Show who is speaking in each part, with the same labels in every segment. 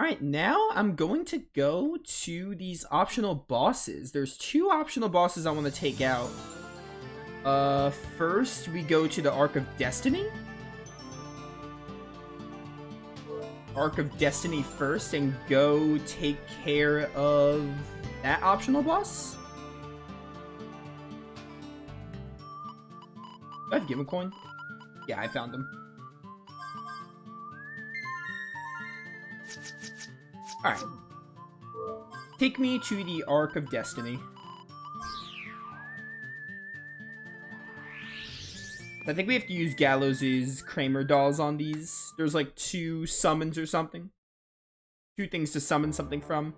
Speaker 1: Alright, now I'm going to go to these optional bosses. There's 2 optional bosses I want to take out. First we go to the Arc of Destiny. Arc of Destiny first and go take care of that optional boss. Do I have Gimme Coin? Yeah, I found him. Alright. Take me to the Arc of Destiny. I think we have to use Gallows' Kramer dolls on these. There's like 2 summons or something. 2 things to summon something from.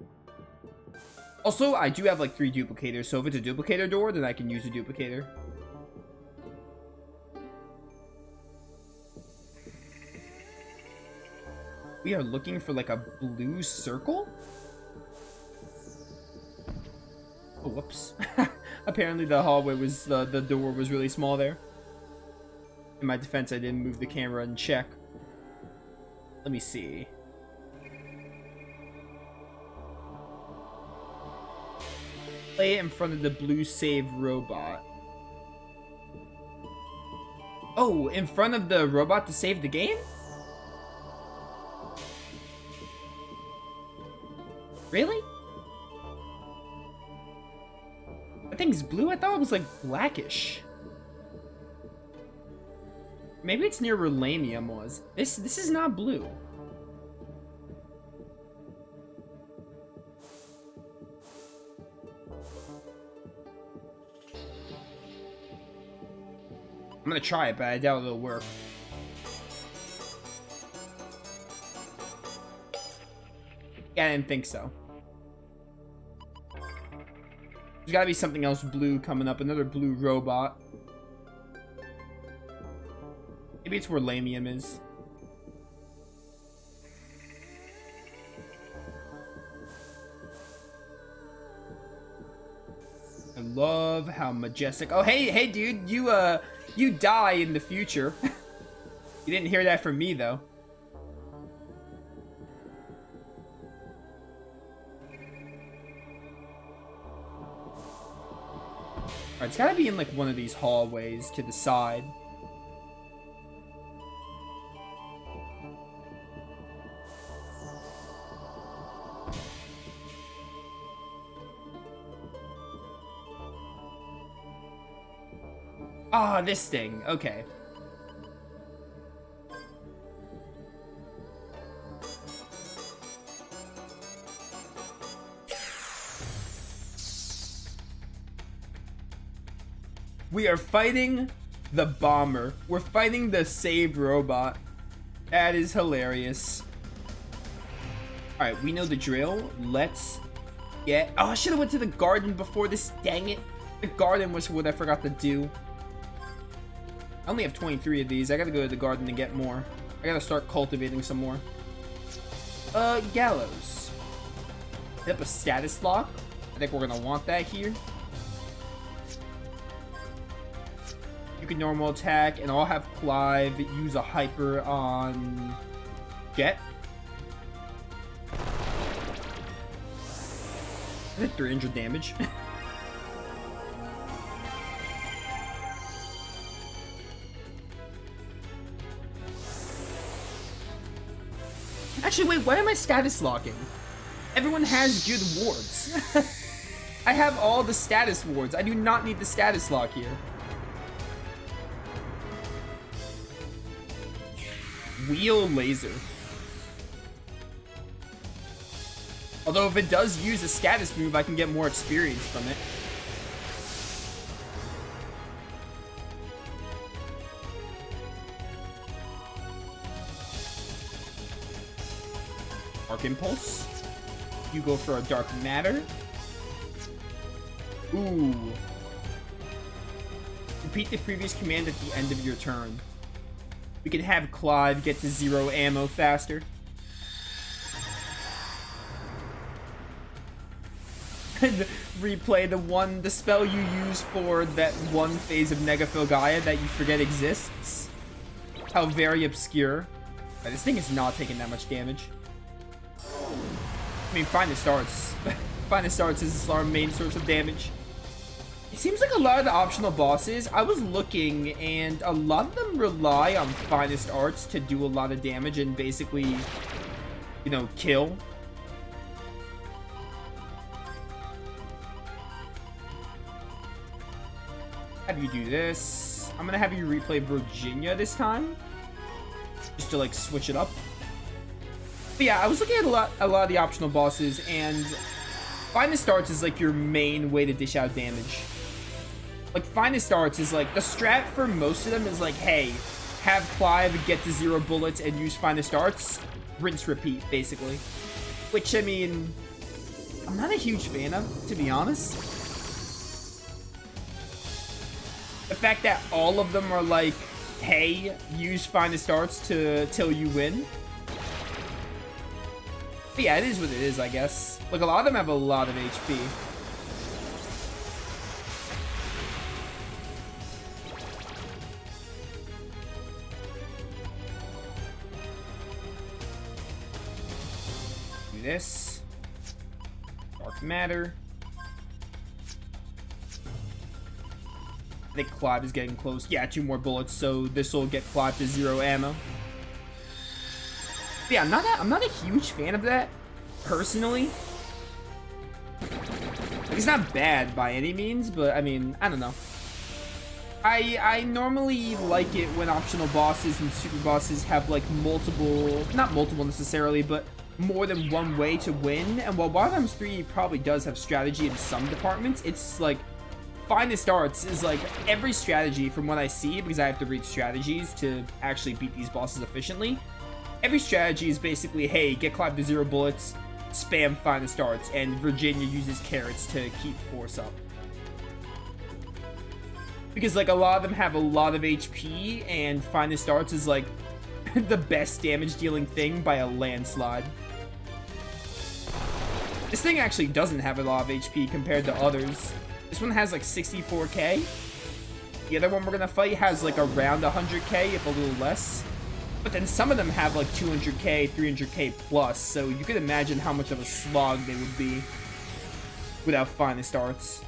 Speaker 1: Also, I do have like 3 duplicators, so if it's a duplicator door, then I can use a duplicator. We are looking for like a blue circle? Oh, whoops. Apparently the hallway was, the door was really small there. In my defense, I didn't move the camera and check. Let me see. Play it in front of the blue save robot. Oh, in front of the robot to save the game? Really? That thing's blue? I thought it was like blackish. Maybe it's near where Lamium was. This is not blue. I'm gonna try it, but I doubt it'll work. Yeah, I didn't think so. There's gotta be something else blue coming up. Another blue robot. Maybe it's where Lamium is. I love how majestic. Oh, hey, dude, you die in the future. You didn't hear that from me, though. Alright, it's gotta be in like one of these hallways to the side. Ah, this thing. Okay. We are fighting the Bomber. We're fighting the saved robot. That is hilarious. Alright, we know the drill. Let's get... Oh, I should have went to the garden before this. Dang it. The garden was what I forgot to do. I only have 23 of these. I gotta go to the garden to get more. I gotta start cultivating some more. Gallows. Hit up a status lock. I think we're gonna want that here. You can normal attack, and I'll have Clive use a hyper on Jet. I did 300 damage. Actually, wait, why am I status locking? Everyone has good wards. I have all the status wards. I do not need the status lock here. Wheel laser. Although if it does use a status move, I can get more experience from it. Dark Impulse. You go for a Dark Matter. Ooh. Repeat the previous command at the end of your turn. We can have Clive get to 0 ammo faster. Replay the spell you use for that one phase of Negaphil Gaia that you forget exists. How very obscure. Right, this thing is not taking that much damage. I mean, finest starts. Finest starts is our main source of damage. It seems like a lot of the optional bosses, I was looking, and a lot of them rely on finest arts to do a lot of damage and basically, you know, kill. Have you do this. I'm gonna have you replay Virginia this time, just to like switch it up. But yeah, I was looking at a lot of the optional bosses, and finest arts is like your main way to dish out damage. Like, finest arts is like, the strat for most of them is like, hey, have Clive get to 0 bullets and use finest arts, rinse, repeat, basically. Which, I mean, I'm not a huge fan of, to be honest. The fact that all of them are like, hey, use finest arts till you win. But yeah, it is what it is, I guess. Like, a lot of them have a lot of HP. Do this. Dark matter. I think Clive is getting close. Yeah, 2 more bullets, so this will get Clive to 0 ammo. But yeah, I'm not a huge fan of that, personally. Like, it's not bad by any means, but I mean, I don't know. I normally like it when optional bosses and super bosses have like multiple, not multiple necessarily, but more than one way to win. And while Wild Arms 3 probably does have strategy in some departments, it's like finest arts is like every strategy from what I see, because I have to read strategies to actually beat these bosses efficiently. Every strategy is basically, hey, get Clive to 0 bullets, spam finest arts, and Virginia uses carrots to keep force up. Because like a lot of them have a lot of HP, and finest arts is like the best damage dealing thing by a landslide. This thing actually doesn't have a lot of HP compared to others. This one has like 64k. The other one we're gonna fight has like around 100k, if a little less. But then some of them have like 200k, 300k plus, so you can imagine how much of a slog they would be without finest arts.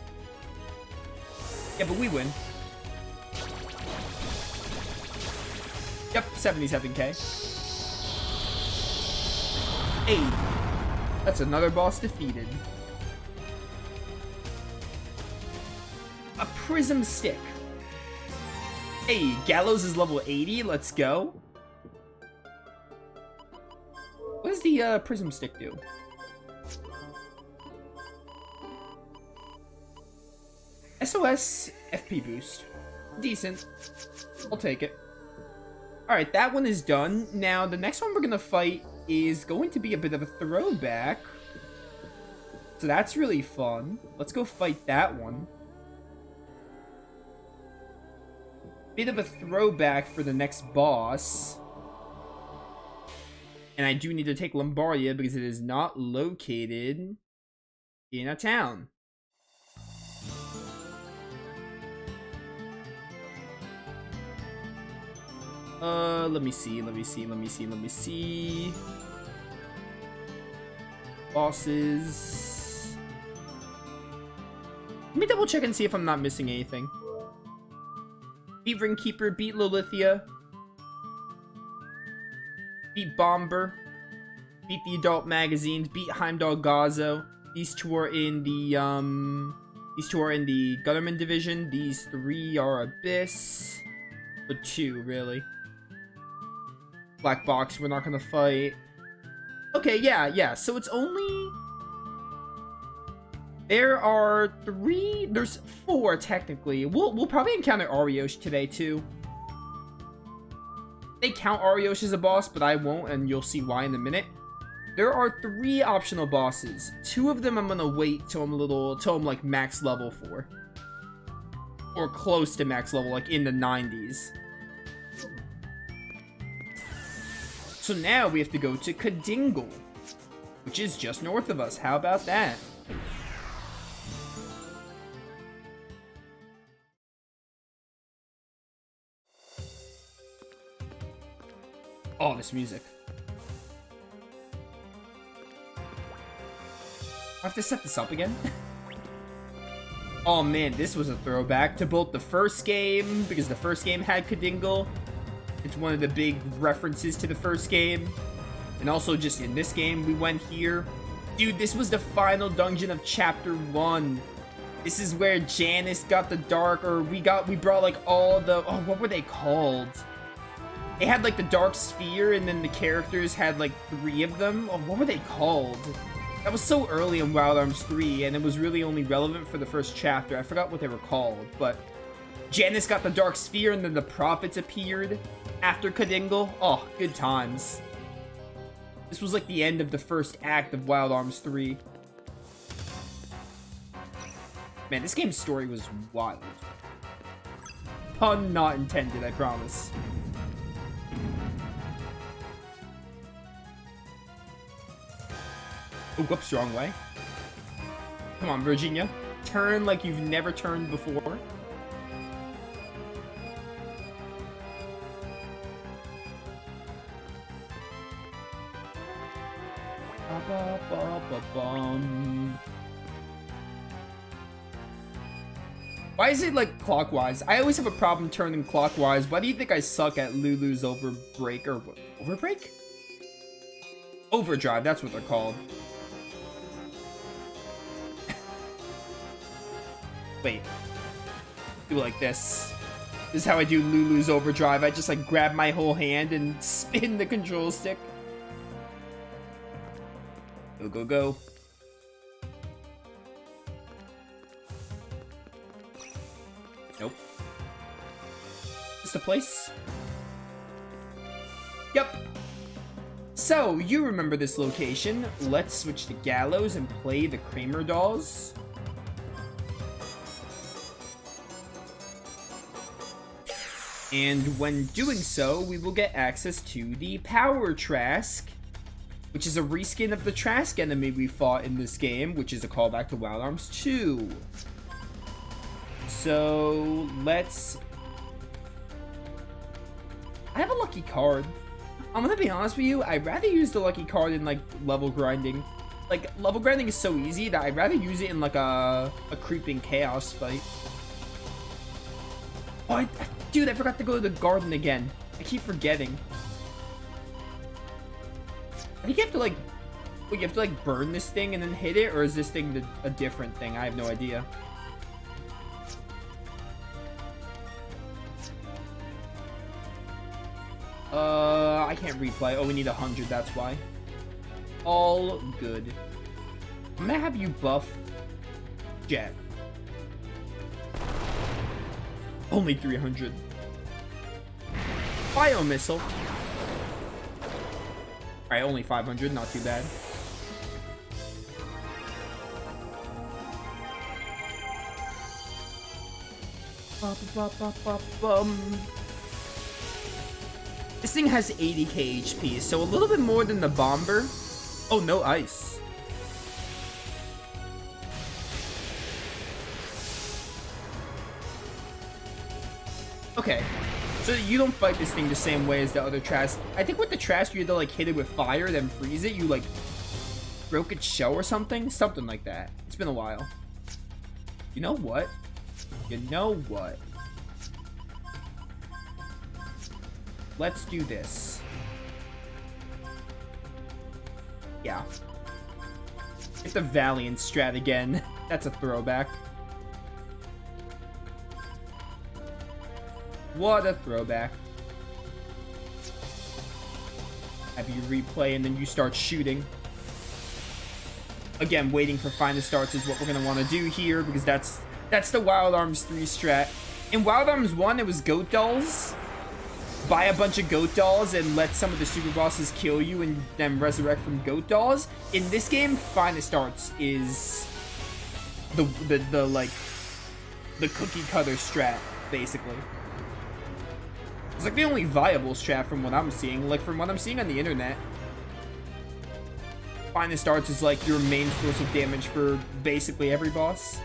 Speaker 1: Yeah, but we win. Yep, 77k. Hey, that's another boss defeated. A prism stick. Hey, Gallows is level 80, let's go. What does the prism stick do? SOS FP boost. Decent. I'll take it. Alright, that one is done. Now, the next one we're gonna fight is going to be a bit of a throwback. So that's really fun. Let's go fight that one. Bit of a throwback for the next boss. And I do need to take Lombardia because it is not located in a town. Let me see. Bosses. Let me double check and see if I'm not missing anything. Beat Ringkeeper, beat Lolithia. Beat Bombur. Beat the adult magazines, beat Heimdall Gazo. These two are in the Gutterman division. These 3 are Abyss. But 2, really. Black Box, we're not gonna fight. Okay, yeah, so it's only... There's 4, technically. We'll probably encounter Ariosh today, too. They count Ariosh as a boss, but I won't, and you'll see why in a minute. There are 3 optional bosses. 2 of them I'm gonna wait till I'm like max level for. Or close to max level, like in the 90s. So now we have to go to Kadingle, which is just north of us. How about that? Oh, this music. I have to set this up again. Oh man, this was a throwback to both the first game, because the first game had Kadingle. It's one of the big references to the first game. And also just in this game, we went here. Dude, this was the final dungeon of Chapter 1. This is where Janice got the dark, or we brought like all the, oh, what were they called? It had like the dark sphere, and then the characters had like 3 of them. Oh, what were they called? That was so early in Wild Arms 3, and it was really only relevant for the first chapter. I forgot what they were called, but Janice got the dark sphere, and then the prophets appeared after Kadingle. Oh, good times. This was like the end of the first act of Wild Arms 3. Man, this game's story was wild. Pun not intended, I promise. Oh, whoops, wrong way. Come on, Virginia. Turn like you've never turned before. Why is it like clockwise? I always have a problem turning clockwise. Why do you think I suck at Lulu's Overbreak or what? Overbreak? Overdrive, that's what they're called. Wait. Do it like this. This is how I do Lulu's Overdrive. I just like grab my whole hand and spin the control stick. Go, go, go. Nope. Just a place? Yep. So, you remember this location. Let's switch to Gallows and play the Kramer dolls. And when doing so, we will get access to the Power Trask, which is a reskin of the Trask enemy we fought in this game, which is a callback to Wild Arms 2. So, let's... I have a lucky card. I'm gonna be honest with you, I'd rather use the lucky card in, like, level grinding. Like, level grinding is so easy that I'd rather use it in, like, a creeping chaos fight. Oh, dude, I forgot to go to the garden again. I keep forgetting. I think you have to, like... Wait, you have to, like, burn this thing and then hit it? Or is this thing a different thing? I have no idea. I can't replay. Oh, we need 100, that's why. All good. I'm gonna have you buff Jet. Only 300. Bio missile. Alright, only 500, not too bad. This thing has 80k HP, so a little bit more than the Bombur. Oh, no ice. Okay, so you don't fight this thing the same way as the other Trask. I think with the Trask, you had to like hit it with fire, then freeze it. You like broke its shell or something? Something like that. It's been a while. You know what? You know what? Let's do this. Yeah. It's the Valiant strat again. That's a throwback. What a throwback. Have you replay and then you start shooting. Again, waiting for finest starts is what we're going to want to do here, because that's the Wild Arms 3 strat. In Wild Arms 1, it was goat dolls. Buy a bunch of goat dolls and let some of the super bosses kill you and then resurrect from goat dolls. In this game, finest starts is the cookie cutter strat, basically. It's like the only viable strat from what I'm seeing. Like, from what I'm seeing on the internet, finest starts is like your main source of damage for basically every boss.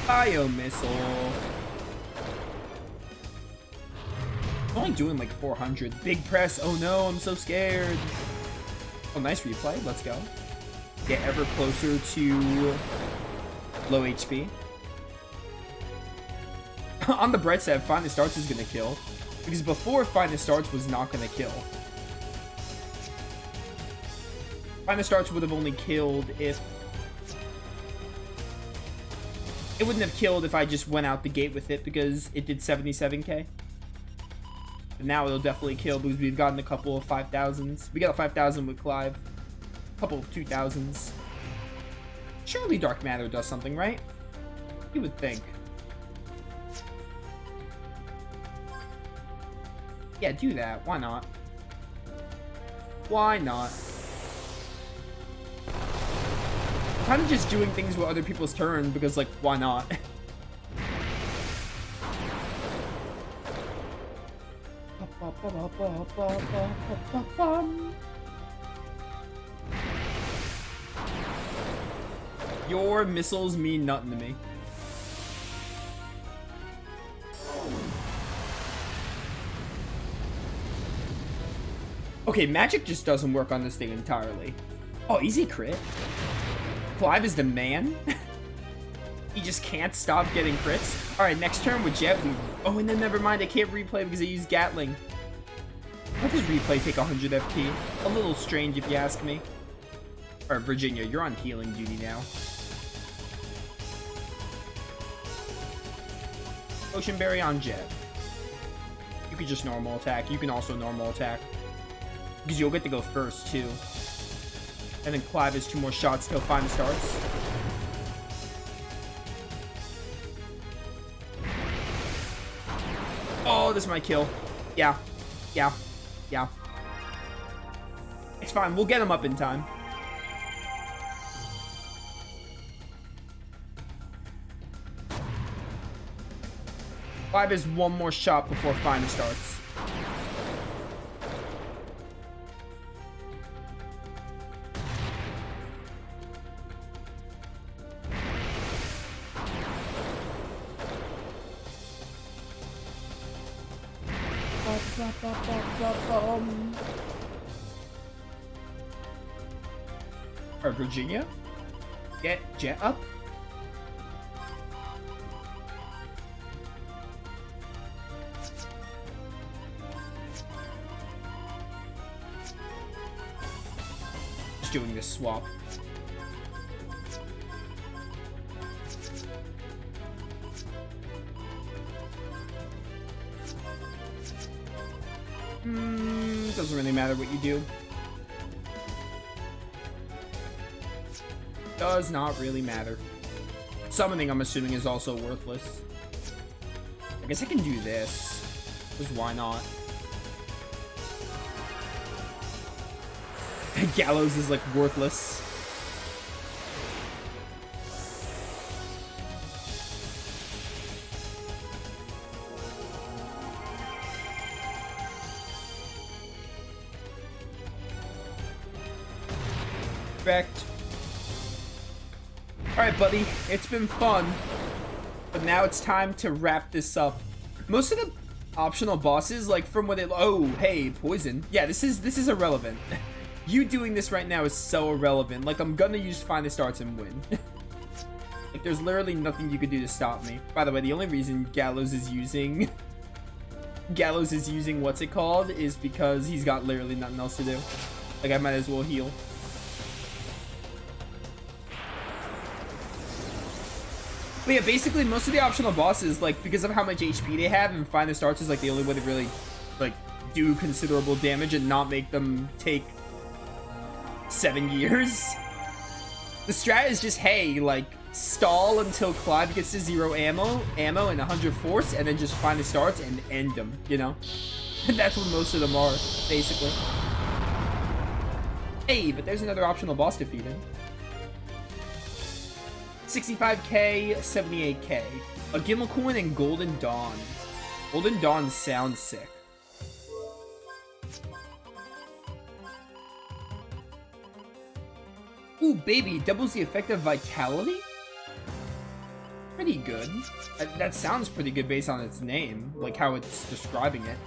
Speaker 1: Bio missile. I'm only doing like 400. Big press. Oh no, I'm so scared. Oh, nice replay. Let's go. get ever closer to low HP. On the bright side, Finest Starts is going to kill. Because before, Finest Starts was not going to kill. Finest Starts would have only killed if... It wouldn't have killed if I just went out the gate with it because it did 77k. But now it'll definitely kill because we've gotten a couple of 5,000s. We got a 5,000 with Clive. A couple of 2,000s. Surely Dark Matter does something, right? You would think. Yeah, do that. Why not? Why not? I'm kind of just doing things with other people's turn because, like, why not? Your missiles mean nothing to me. Okay, magic just doesn't work on this thing entirely. Oh, easy crit. Clive is the man. He just can't stop getting crits. Alright, next turn with Jet. Oh, and then never mind. I can't replay because I used Gatling. How does replay take 100 FP? A little strange if you ask me. Alright, Virginia, you're on healing duty now. Ocean Berry on Jet. You could just normal attack. You can also normal attack. Because you'll get to go first, too. And then Clive has 2 more shots till Finest Starts. Oh, this might kill. Yeah. Yeah. Yeah. It's fine. We'll get him up in time. Clive has 1 more shot before Finest Starts. Alright, Virginia, get Jet up. Just doing this swap. Doesn't really matter what you do. Does not really matter. Summoning, I'm assuming, is also worthless. I guess I can do this. Because why not? Gallows is, like, worthless. Alright, buddy, it's been fun, but now it's time to wrap this up. Most of the optional bosses, like, from what it... Oh, hey, poison. Yeah, this is irrelevant. You doing this right now is so irrelevant. Like, I'm gonna use Finest Starts and win. Like, there's literally nothing you could do to stop me. By the way, the only reason Gallows is using what's it called is because he's got literally nothing else to do. Like, I might as well heal. But yeah, basically, most of the optional bosses, like, because of how much HP they have, and Finest Starts is, like, the only way to really, like, do considerable damage and not make them take 7 years. The strat is just, hey, like, stall until Clive gets to 0 ammo and 100 force, and then just Finest Starts and end them, you know? That's what most of them are, basically. Hey, but there's another optional boss defeated. 65k, 78k. A Gimel Coin and Golden Dawn. Golden Dawn sounds sick. Ooh, baby, doubles the effect of Vitality? Pretty good. That sounds pretty good based on its name, like how it's describing it.